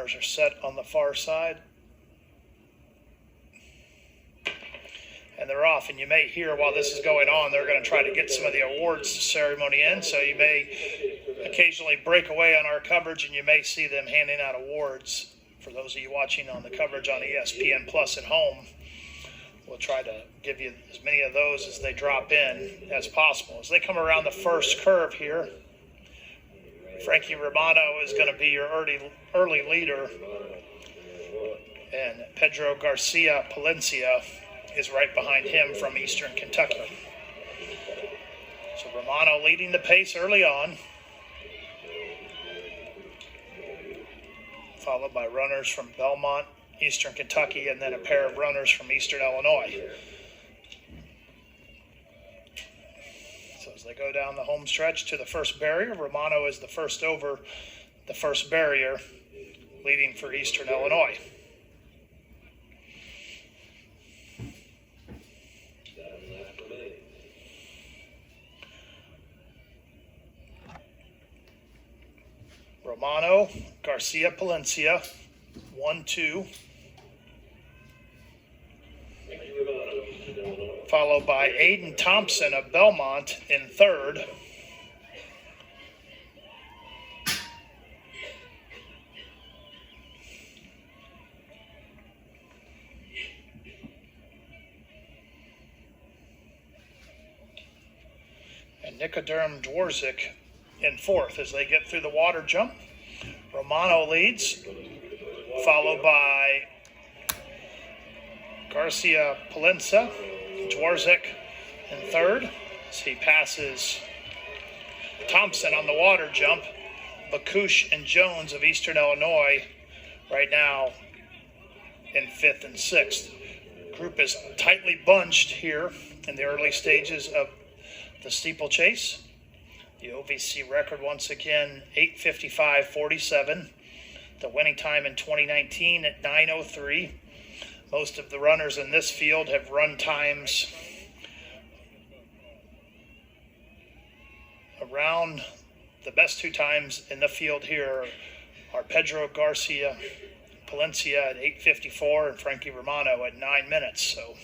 runners are set on the far side. And they're off, and you may hear while this is going on, they're going to try to get some of the awards ceremony in, so you may occasionally break away on our coverage, and you may see them handing out awards. For those of you watching on the coverage on ESPN Plus at home, we'll try to give you as many of those as they drop in as possible. As they come around the first curve here, Frankie Romano is going to be your early leader, and Pedro Garcia Palencia is right behind him from Eastern Kentucky. So Romano leading the pace early on, followed by runners from Belmont, Eastern Kentucky, and then a pair of runners from Eastern Illinois. So as they go down the home stretch to the first barrier, Romano is the first over the first barrier, leading for Eastern Illinois. Romano, Garcia Palencia, 1-2. Followed by Aiden Thompson of Belmont in third. And Nicoderm Dworzik in fourth as they get through the water jump. Romano leads, followed by Garcia Palencia, Dworzik in third as he passes Thompson on the water jump. Bakush and Jones of Eastern Illinois right now in fifth and sixth. Group is tightly bunched here in the early stages of the steeplechase. The OVC record once again, 8:55.47. The winning time in 2019 at 9:03. Most of the runners in this field have run times around the best two times in the field here are Pedro Garcia Palencia at 8:54 and Frankie Romano at 9 minutes. So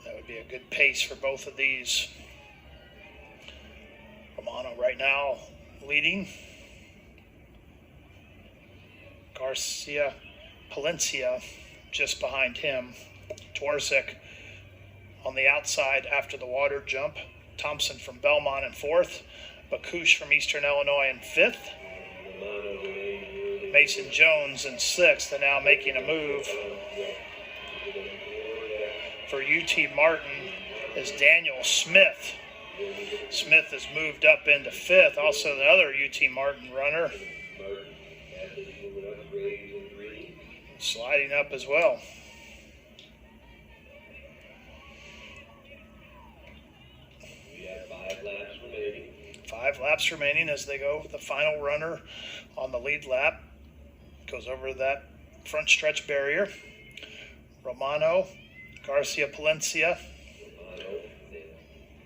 that would be a good pace for both of these. Romano right now leading. Garcia Palencia just behind him. Dworzik on the outside after the water jump. Thompson from Belmont in fourth. Bakush from Eastern Illinois in fifth. Mason Jones in sixth, and now making a move for UT Martin is Daniel Smith. Smith has moved up into fifth. Also the other UT Martin runner sliding up as well. We have 5 laps remaining. 5 laps remaining as they go. The final runner on the lead lap goes over that front stretch barrier. Romano, Garcia Palencia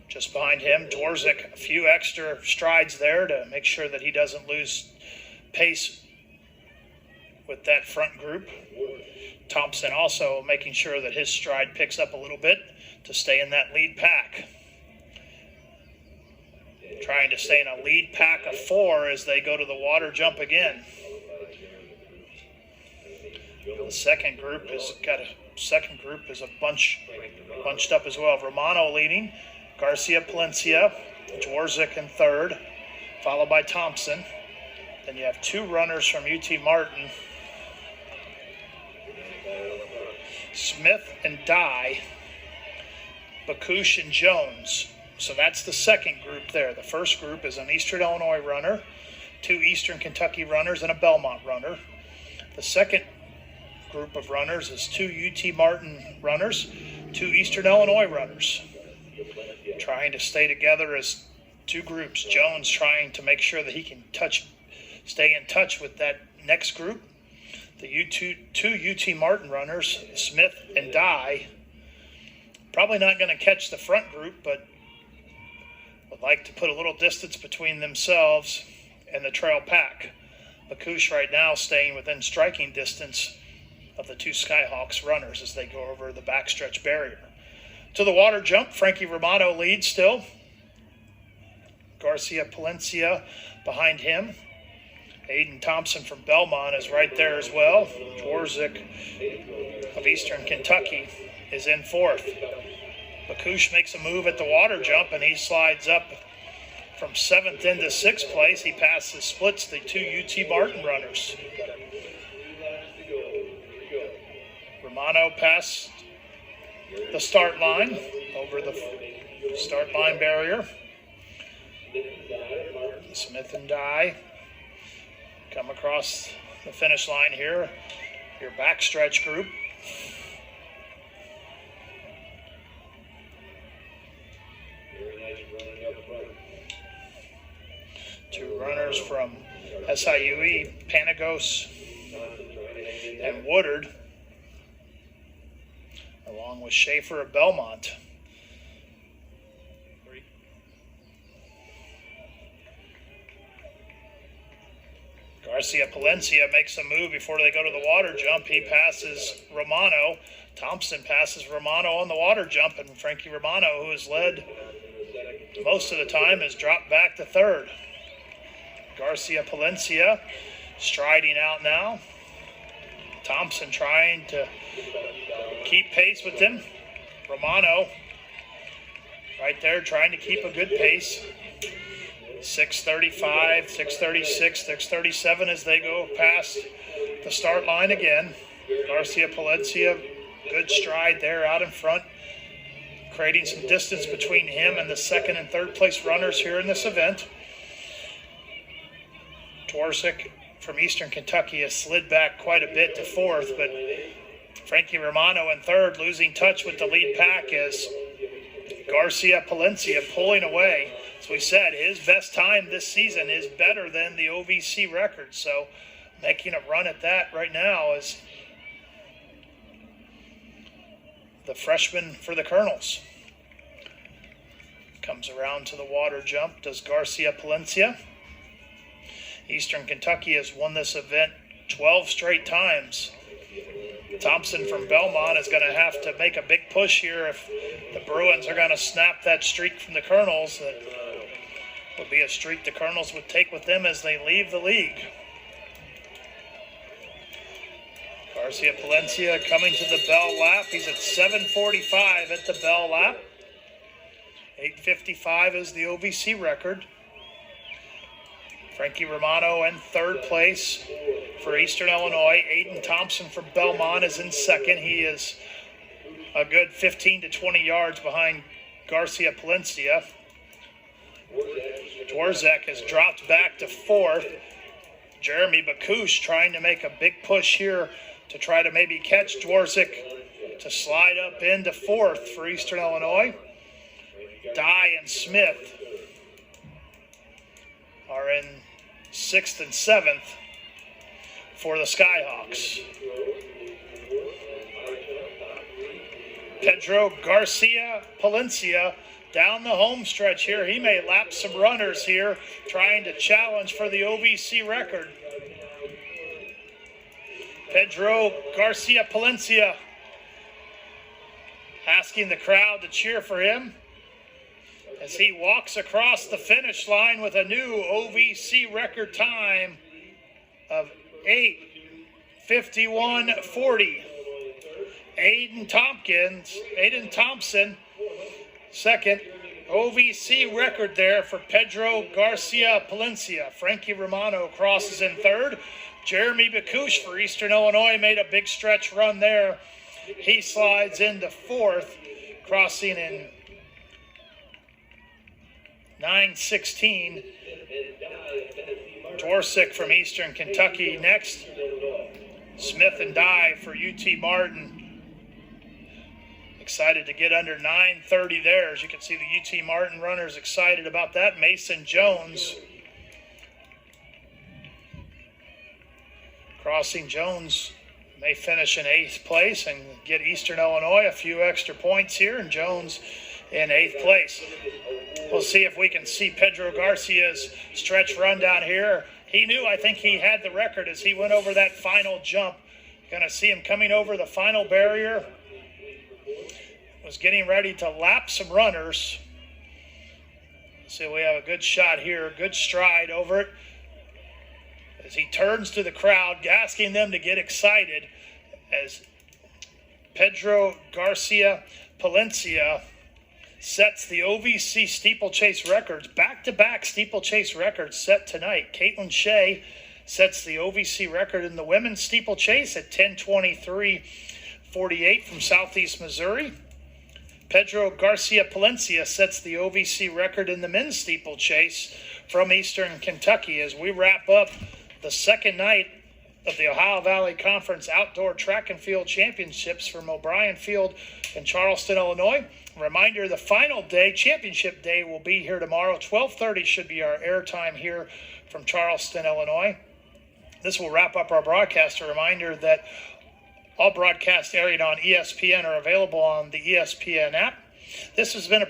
just behind him. Dworzik, a few extra strides there to make sure that he doesn't lose pace with that front group. Thompson also making sure that his stride picks up a little bit to stay in that lead pack. Trying to stay in a lead pack of 4 as they go to the water jump again. The second group is bunched up as well. Romano leading, Garcia Palencia, Dworzik in third, followed by Thompson. Then you have 2 runners from UT Martin, Smith and Dye, Bakush and Jones. So that's the second group there. The first group is an Eastern Illinois runner, 2 Eastern Kentucky runners, and a Belmont runner. The second group of runners is 2 UT Martin runners, 2 Eastern Illinois runners. Trying to stay together as 2 groups. Jones trying to make sure that he can stay in touch with that next group. The 2 UT Martin runners, Smith and Dye, probably not going to catch the front group, but would like to put a little distance between themselves and the trail pack. Bacouche right now staying within striking distance of the two Skyhawks runners as they go over the backstretch barrier. To the water jump, Frankie Romano leads still. Garcia Palencia behind him. Aiden Thompson from Belmont is right there as well. Dworzik of Eastern Kentucky is in fourth. Bacouche makes a move at the water jump, and he slides up from 7th into 6th place. He passes, splits the two UT Martin runners. Romano passed the start line, over the start line barrier. Smith and Dye come across the finish line here. Your backstretch group. Two runners from SIUE, Panagos and Woodard, along with Schaefer of Belmont. Garcia Palencia makes a move before they go to the water jump. He passes Romano. Thompson passes Romano on the water jump, and Frankie Romano, who has led most of the time, has dropped back to third. Garcia Palencia striding out now. Thompson trying to keep pace with him. Romano right there trying to keep a good pace. 6:35, 6:36, 6:37 as they go past the start line again. Garcia Palencia, good stride there out in front, creating some distance between him and the second and third place runners here in this event. Dworzik from Eastern Kentucky has slid back quite a bit to fourth, but Frankie Romano in third, losing touch with the lead pack as Garcia Palencia pulling away. As we said, his best time this season is better than the OVC record, so making a run at that right now is the freshman for the Colonels. Comes around to the water jump, does Garcia Palencia. Eastern Kentucky has won this event 12 straight times. Thompson from Belmont is going to have to make a big push here if the Bruins are going to snap that streak from the Colonels. That would be a streak the Colonels would take with them as they leave the league. Garcia Palencia coming to the bell lap. He's at 7:45 at the bell lap. 8:55 is the OVC record. Frankie Romano in third place for Eastern Illinois. Aiden Thompson from Belmont is in second. He is a good 15 to 20 yards behind Garcia Palencia. Dworzik has dropped back to fourth. Jeremy Bacouche trying to make a big push here to try to maybe catch Dworzik to slide up into fourth for Eastern Illinois. Dye and Smith are in 6th and 7th for the Skyhawks. Pedro Garcia Palencia down the home stretch here. He may lap some runners here, trying to challenge for the OVC record. Pedro Garcia Palencia asking the crowd to cheer for him as he walks across the finish line with a new OVC record time of 8:51:40. Aiden Thompson, second. OVC record there for Pedro Garcia Palencia. Frankie Romano crosses in third. Jeremy Bacouche for Eastern Illinois made a big stretch run there. He slides into fourth, crossing in 9:16. Dworzik from Eastern Kentucky next. Smith and Dye for UT Martin. Excited to get under 9:30 there. As you can see, the UT Martin runners excited about that. Mason Jones. Crossing Jones may finish in 8th place and get Eastern Illinois a few extra points here, and Jones in 8th place. We'll see if we can see Pedro Garcia's stretch run down here he knew, I think he had the record as he went over that final jump. Going to see him coming over the final barrier. Was getting ready to lap some runners. So we have a good shot here, good stride over it. As he turns to the crowd, asking them to get excited as Pedro Garcia Palencia sets the OVC steeplechase records, back-to-back steeplechase records set tonight. Caitlin Shea sets the OVC record in the women's steeplechase at 10:23:48 from Southeast Missouri. Pedro Garcia Palencia sets the OVC record in the men's steeplechase from Eastern Kentucky as we wrap up the second night of the Ohio Valley Conference Outdoor Track and Field Championships from O'Brien Field in Charleston, Illinois. Reminder, the final day, championship day, will be here tomorrow. 12:30 should be our airtime here from Charleston, Illinois. This will wrap up our broadcast. A reminder that all broadcasts aired on ESPN are available on the ESPN app. This has been a